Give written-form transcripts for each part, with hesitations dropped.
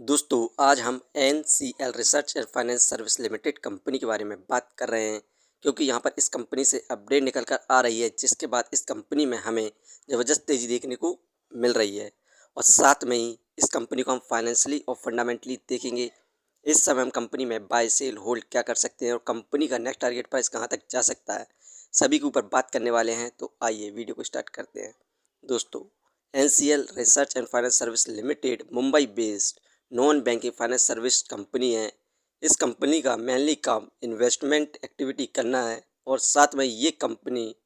दोस्तों आज हम NCL research and finance service limited company के बारे में बात कर रहे हैं, क्योंकि यहाँ पर इस कंपनी से अपडेट निकल कर आ रही है, जिसके बाद इस कंपनी में हमें ज़बरदस्त तेज़ी देखने को मिल रही है। और साथ में ही इस कंपनी को हम फाइनेंशियली और फंडामेंटली देखेंगे। इस समय हम कंपनी में बाय सेल होल्ड क्या कर सकते हैं और कंपनी का नेक्स्ट टारगेट प्राइस कहाँ तक जा सकता है, सभी के ऊपर बात करने वाले हैं। तो आइए वीडियो को स्टार्ट करते हैं। दोस्तों, NCL research and finance service limited Mumbai based non banking finance service company है। इस कंपनी का मेनली काम इन्वेस्टमेंट एक्टिविटी करना है और साथ में ये कंपनी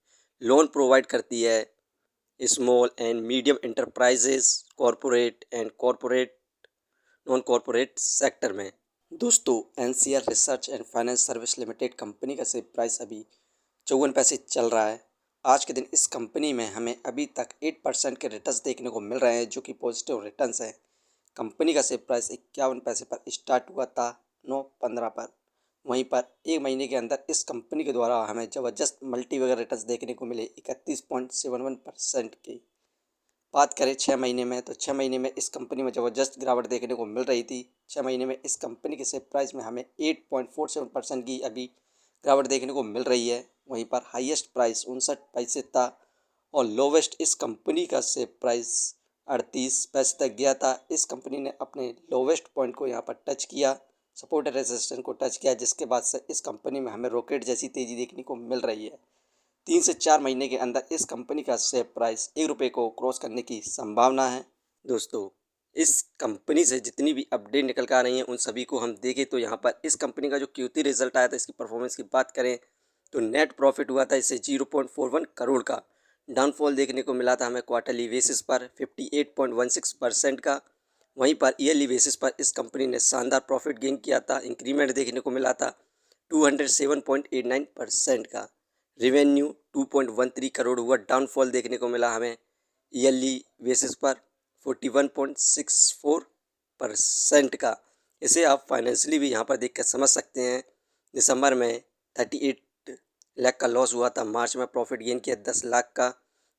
लोन प्रोवाइड करती है small and medium enterprises, corporate and corporate non corporate sector में। दोस्तों, NCL research and finance service limited company का शेयर प्राइस अभी 54 पैसे चल रहा है। आज के दिन इस कंपनी में हमें अभी तक 8% के रिटर्न्स देखने को मिल रहे हैं, जो कि पॉजिटिव रिटर्न्स हैं। कंपनी का शेयर प्राइस 51 पैसे पर स्टार्ट हुआ था 9/15 पर। वहीं पर एक महीने के अंदर इस कंपनी के द्वारा हमें ज़बरदस्त मल्टी वगैरह रिटर्न्स देखने को मिले 31.71% की। बात करें 6 महीने में, तो 6 महीने में इस कंपनी में ज़बरदस्त गिरावट देखने को मिल रही थी। 6 महीने में इस कंपनी के शेयर प्राइस में हमें 8.47% की अभी गिरावट देखने को मिल रही है। वहीं पर हाईएस्ट प्राइस 59 पैसे था और लोवेस्ट इस कंपनी का शेयर प्राइस 38 पैसे तक गया था। इस कंपनी ने अपने लोवेस्ट पॉइंट को यहाँ पर टच किया, सपोर्ट एंड रेजिस्टेंस को टच किया, जिसके बाद से इस कंपनी में हमें रॉकेट जैसी तेज़ी देखने को मिल रही है। 3 से 4 महीने के अंदर इस कंपनी का शेयर प्राइस ₹1 को क्रॉस करने की संभावना है। दोस्तों, इस कंपनी से जितनी भी अपडेट निकल कर आ रही हैं उन सभी को हम देखें तो यहाँ पर इस कंपनी का जो Q3 रिजल्ट आया था, इसकी परफॉर्मेंस की बात करें तो नेट प्रॉफिट हुआ था इससे 0.41 करोड़ का। डाउनफॉल देखने को मिला था हमें क्वार्टरली बेसिस पर 58.16% का। वहीं पर ईयरली बेसिस पर इस कंपनी ने शानदार प्रॉफिट गेन किया था, इंक्रीमेंट देखने को मिला था 207.89% का। रिवेन्यू 2.13 करोड़ हुआ, डाउनफॉल देखने को मिला हमें ईयरली बेसिस पर 41.64% का। इसे आप फाइनेंशियली भी यहाँ पर देख कर समझ सकते हैं। दिसंबर में 38 लाख का लॉस हुआ था, मार्च में प्रॉफिट गेन किया 10 लाख का,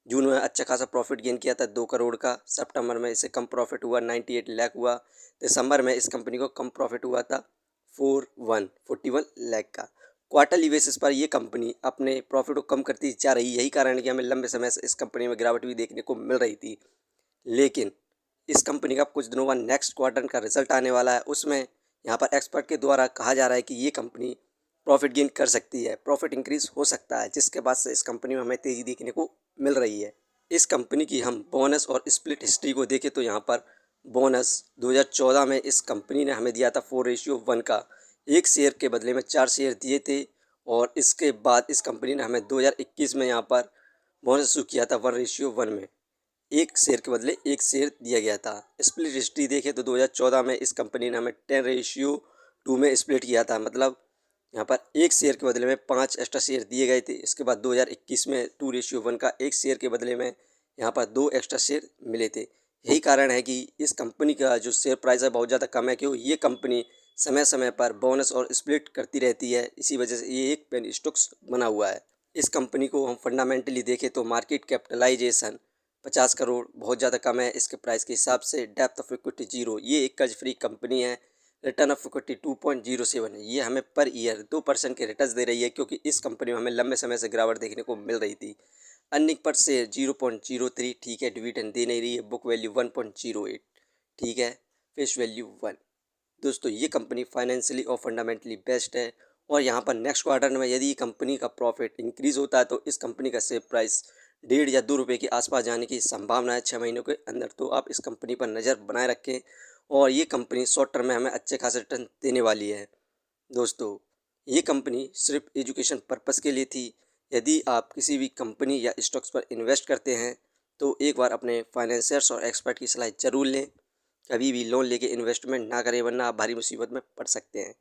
जून में अच्छा खासा प्रॉफिट गेन किया था 2 करोड़ का, सितंबर में इसे कम प्रॉफिट हुआ 98 लाख हुआ, दिसंबर में इस कंपनी को कम प्रॉफिट हुआ था 41 लाख का। क्वार्टरली बेसिस पर ये कंपनी अपने प्रॉफिट को कम करती जा रही है। यही कारण है कि हमें लंबे समय से इस कंपनी में गिरावट भी देखने को मिल रही थी। लेकिन इस कंपनी का कुछ दिनों बाद नेक्स्ट क्वार्टर का रिजल्ट आने वाला है, उसमें यहाँ पर एक्सपर्ट के द्वारा कहा जा रहा है कि ये कंपनी प्रॉफिट गेन कर सकती है, प्रॉफिट इंक्रीज हो सकता है, जिसके बाद से इस कंपनी में हमें तेज़ी देखने को मिल रही है। इस कंपनी की हम बोनस और स्प्लिट हिस्ट्री को देखें तो यहाँ पर बोनस 2014 में इस कंपनी ने हमें दिया था 4:1 का, एक शेयर के बदले में 4 शेयर दिए थे। और इसके बाद इस कंपनी ने हमें 2021 में यहाँ पर बोनस इशू किया था 1:1 में, एक शेयर के बदले एक शेयर दिया गया था। स्प्लिट हिस्ट्री देखें तो 2014 में इस कंपनी ने हमें 10:2 में स्प्लिट किया था, मतलब यहाँ पर एक शेयर के बदले में 5 एक्स्ट्रा शेयर दिए गए थे। इसके बाद 2021 में 2:1 का, एक शेयर के बदले में यहाँ पर 2 एक्स्ट्रा शेयर मिले थे। यही कारण है कि इस कंपनी का जो शेयर प्राइस है बहुत ज़्यादा कम है, क्योंकि ये कंपनी समय समय पर बोनस और स्प्लिट करती रहती है। इसी वजह से ये एक पेनी स्टॉक्स बना हुआ है। इस कंपनी को हम फंडामेंटली देखें तो मार्केट कैपिटलाइजेशन 50 करोड़ बहुत ज़्यादा कम है इसके प्राइस के हिसाब से। डेप्थ ऑफ इक्विटी 0, ये एक कर्ज फ्री कंपनी है। रिटर्न ऑफ इक्विटी 2.07 है, ये हमें पर ईयर 2% के रिटर्न दे रही है, क्योंकि इस कंपनी में हमें लंबे समय से गिरावट देखने को मिल रही थी। अर्निंग पर शेयर 0.03, ठीक है। डिविडेंड दे नहीं रही है। बुक वैल्यू 1.08, ठीक है। Face value 1। दोस्तों, ये कंपनी फाइनेंशियली और फंडामेंटली बेस्ट है। और यहाँ पर नेक्स्ट क्वार्टर में यदि कंपनी का प्रॉफिट इंक्रीज होता है तो इस कंपनी का शेयर प्राइस 1.5 या 2 रुपये के आसपास जाने की संभावना है 6 महीनों के अंदर। तो आप इस कंपनी पर नज़र बनाए रखें और ये कंपनी शॉर्ट टर्म में हमें अच्छे खासे रिटर्न देने वाली है। दोस्तों, ये कंपनी सिर्फ एजुकेशन पर्पस के लिए थी। यदि आप किसी भी कंपनी या स्टॉक्स पर इन्वेस्ट करते हैं तो एक बार अपने फाइनेंसियर्स और एक्सपर्ट की सलाह ज़रूर लें। कभी भी लोन लेके इन्वेस्टमेंट ना करें, वरना आप भारी मुसीबत में पड़ सकते हैं।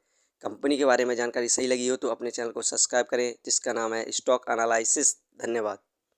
कंपनी के बारे में जानकारी सही लगी हो तो अपने चैनल को सब्सक्राइब करें, जिसका नाम है स्टॉक एनालिसिस। धन्यवाद।